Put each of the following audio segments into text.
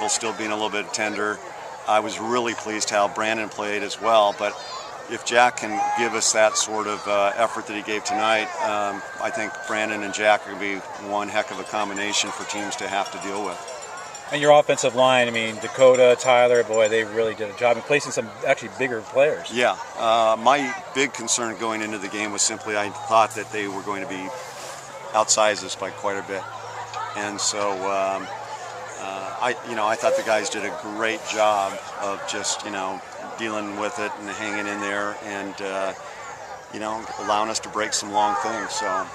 ankle still being a little bit tender. I was really pleased how Brandon played as well, but if Jack can give us that sort of effort that he gave tonight, I think Brandon and Jack are going to be one heck of a combination for teams to have to deal with. And your offensive line, I mean, Dakota, Tyler, boy, they really did a job in placing some actually bigger players. Yeah, my big concern going into the game was simply I thought that they were going to be outsized us by quite a bit, and so I thought the guys did a great job of just dealing with it and hanging in there, and allowing us to break some long things. So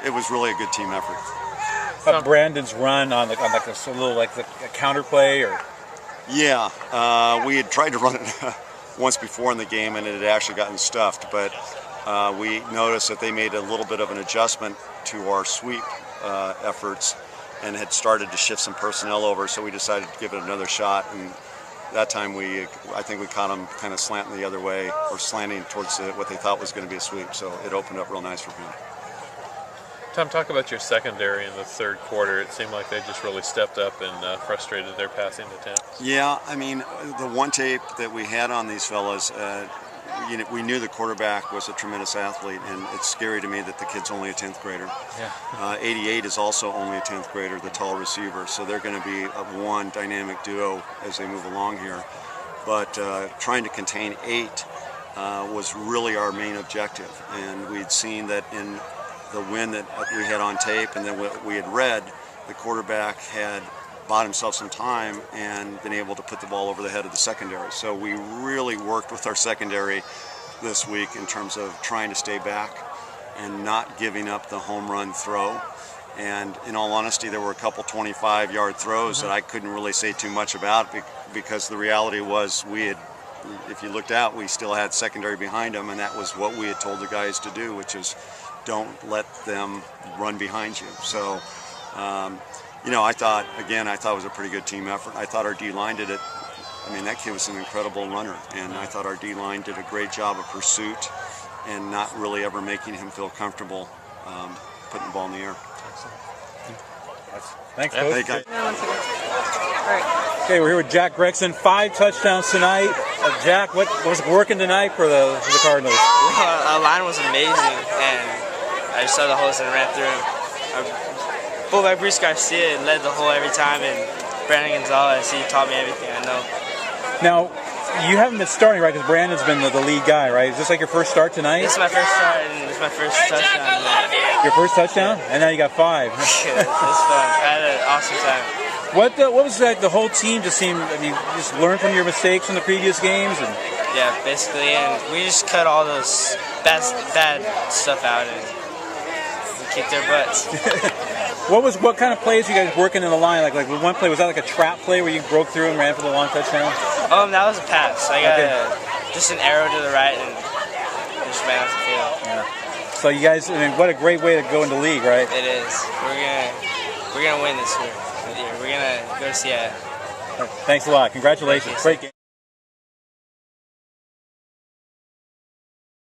it was really a good team effort. Brandon's run on like a little like a counter play, or we had tried to run it once before in the game and it had actually gotten stuffed, but we noticed that they made a little bit of an adjustment to our sweep efforts and had started to shift some personnel over, so we decided to give it another shot, and that time I think we caught them kind of slanting the other way, or slanting towards what they thought was going to be a sweep, so it opened up real nice for him. Tom, talk about your secondary in the third quarter. It seemed like they just really stepped up and frustrated their passing attempts. Yeah, I mean, the one tape that we had on these fellas, we knew the quarterback was a tremendous athlete, and it's scary to me that the kid's only a 10th grader. Yeah. 88 is also only a 10th grader, the tall receiver, so they're going to be one dynamic duo as they move along here. But trying to contain 8 was really our main objective, and we'd seen that in the win that we had on tape and then what we had read, the quarterback had bought himself some time and been able to put the ball over the head of the secondary. So we really worked with our secondary this week in terms of trying to stay back and not giving up the home run throw. And in all honesty, there were a couple 25-yard throws that I couldn't really say too much about, because the reality was if you looked out, we still had secondary behind them, and that was what we had told the guys to do, which is don't let them run behind you. So, I thought it was a pretty good team effort. I thought our D-line did it. I mean, that kid was an incredible runner, and I thought our D-line did a great job of pursuit and not really ever making him feel comfortable putting the ball in the air. Thanks, Coach. Hey, guys. Okay, we're here with Jack Gregson. 5 touchdowns tonight. Jack, what was working tonight for the Cardinals? Our line was amazing, and I just saw the holes and ran through them. Fullback Bruce Garcia led the hole every time, and Brandon Gonzalez, he taught me everything I know. Now, you haven't been starting, right? Because Brandon's been the lead guy, right? Is this like your first start tonight? This is my first start, and this is my first touchdown. Your first touchdown? And now you got 5. It was fun. I had an awesome time. What was like the whole team just seemed? I mean, just learn from your mistakes from the previous games, and yeah, basically, and we just cut all those bad stuff out and we kicked their butts. What kind of plays were you guys working in the line? Like one play, was that like a trap play where you broke through and ran for the long touchdown? That was a pass. I got just an arrow to the right and just ran off the field. Yeah. So you guys, I mean, what a great way to go into the league, right? It is. We're gonna win this year. We're gonna go to Seattle. Thanks a lot. Congratulations. Great game.